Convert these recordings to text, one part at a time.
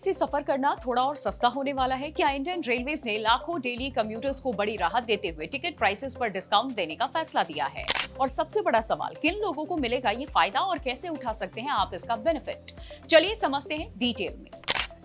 से सफर करना थोड़ा और सस्ता होने वाला है। क्या इंडियन रेलवेज ने लाखों डेली कम्यूटर्स को बड़ी राहत देते हुए टिकट प्राइसेस पर डिस्काउंट देने का फैसला दिया है? और सबसे बड़ा सवाल, किन लोगों को मिलेगा ये फायदा और कैसे उठा सकते हैं आप इसका बेनिफिट? चलिए समझते हैं डिटेल में।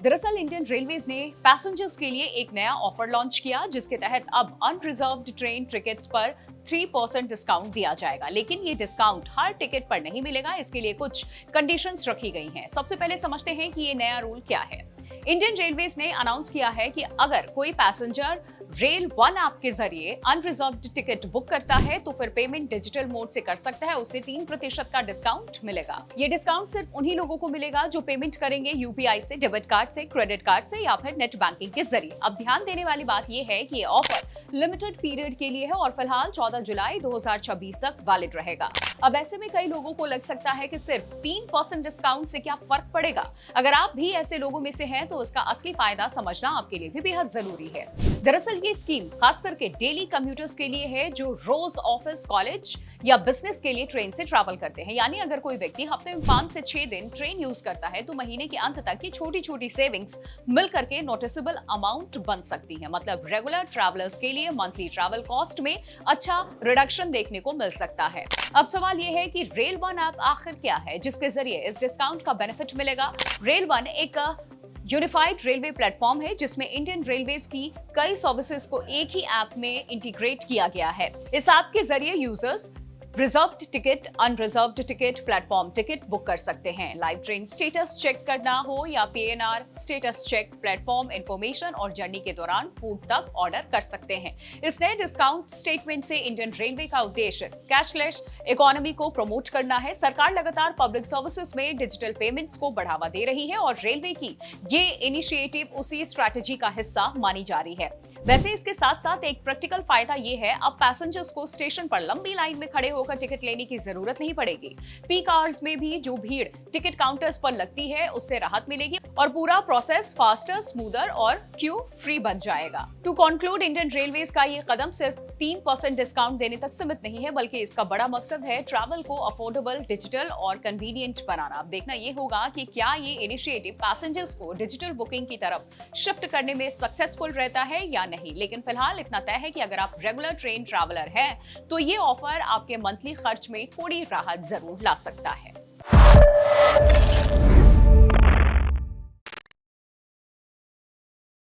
दरअसल इंडियन रेलवेज ने पैसेंजर्स के लिए एक नया ऑफर लॉन्च किया, जिसके तहत अब अनरिजर्व्ड ट्रेन टिकट्स पर 3% डिस्काउंट दिया जाएगा। लेकिन ये डिस्काउंट हर टिकट पर नहीं मिलेगा, इसके लिए कुछ कंडीशंस रखी गई हैं। सबसे पहले समझते हैं कि ये नया रूल क्या है। इंडियन रेलवेज ने अनाउंस किया है कि अगर कोई पैसेंजर रेल वन ऐप के जरिए अनरिजर्व्ड टिकट बुक करता है तो फिर पेमेंट डिजिटल मोड से कर सकता है, उसे 3% का डिस्काउंट मिलेगा। ये डिस्काउंट सिर्फ उन्हीं लोगों को मिलेगा जो पेमेंट करेंगे यूपीआई से, डेबिट कार्ड से, क्रेडिट कार्ड से या फिर नेट बैंकिंग के जरिए। अब ध्यान देने वाली बात यह है कि ये ऑफर लिमिटेड पीरियड के लिए है और फिलहाल 14 जुलाई 2026 तक वैलिड रहेगा। अब ऐसे में कई लोगों को लग सकता है कि सिर्फ 3% डिस्काउंट से क्या फर्क पड़ेगा। अगर आप भी ऐसे लोगों में से हैं तो इसका असली फायदा समझना आपके लिए भी बेहद जरूरी है। दरअसल ये स्कीम खास करके डेली कम्यूटर्स के लिए है जो रोज ऑफिस, कॉलेज या बिजनेस के लिए ट्रेन से ट्रैवल करते हैं। यानी अगर कोई व्यक्ति हफ्ते में 5 से 6 दिन ट्रेन यूज करता है तो महीने के अंत तक ये छोटी छोटी सेविंग्स मिल करके नोटिसेबल अमाउंट बन सकती है। मतलब रेगुलर ट्रैवलर्स के लिए मंथली ट्रैवल कॉस्ट में अच्छा रिडक्शन देखने को मिल सकता है। अब सवाल यह है कि रेल वन ऐप आखिर क्या है जिसके जरिए इस डिस्काउंट का बेनिफिट मिलेगा। रेल वन एक यूनिफाइड रेलवे प्लेटफॉर्म है जिसमें इंडियन रेलवेज की कई सर्विसेज को एक ही ऐप में इंटीग्रेट किया गया है। इस ऐप के जरिए users reserved ticket, unreserved ticket, platform ticket book कर सकते हैं। लाइव ट्रेन स्टेटस चेक करना हो या PNR status check, platform information और जर्नी के दौरान फूड तक ऑर्डर कर सकते हैं। इस नए डिस्काउंट स्टेटमेंट से इंडियन रेलवे का उद्देश्य कैशलेस इकोनॉमी को प्रमोट करना है। सरकार लगातार पब्लिक सर्विसेज में डिजिटल पेमेंट्स को बढ़ावा दे रही है और रेलवे की ये इनिशिएटिव उसी स्ट्रैटेजी का हिस्सा मानी जा रही है। वैसे इसके साथ साथ एक प्रैक्टिकल फायदा ये है, अब पैसेंजर्स को स्टेशन पर लंबी लाइन में खड़े होकर टिकट लेने की जरूरत नहीं पड़ेगी। पीक आवर्स में भी जो भीड़ टिकट काउंटर्स पर लगती है उससे राहत मिलेगी और पूरा प्रोसेस फास्टर, स्मूदर और क्यू फ्री बन जाएगा। टू कंक्लूड, इंडियन रेलवेज का ये कदम सिर्फ 3% डिस्काउंट देने तक सीमित नहीं है, बल्कि इसका बड़ा मकसद है ट्रैवल को अफोर्डेबल, डिजिटल और कन्वीनियंट बनाना। अब देखना ये होगा कि क्या ये इनिशिएटिव पैसेंजर्स को डिजिटल बुकिंग की तरफ शिफ्ट करने में सक्सेसफुल रहता है या नहीं। लेकिन फिलहाल इतना तय है कि अगर आप रेगुलर ट्रेन ट्रैवलर हैं तो ये ऑफर आपके मंथली खर्च में थोड़ी राहत जरूर ला सकता है।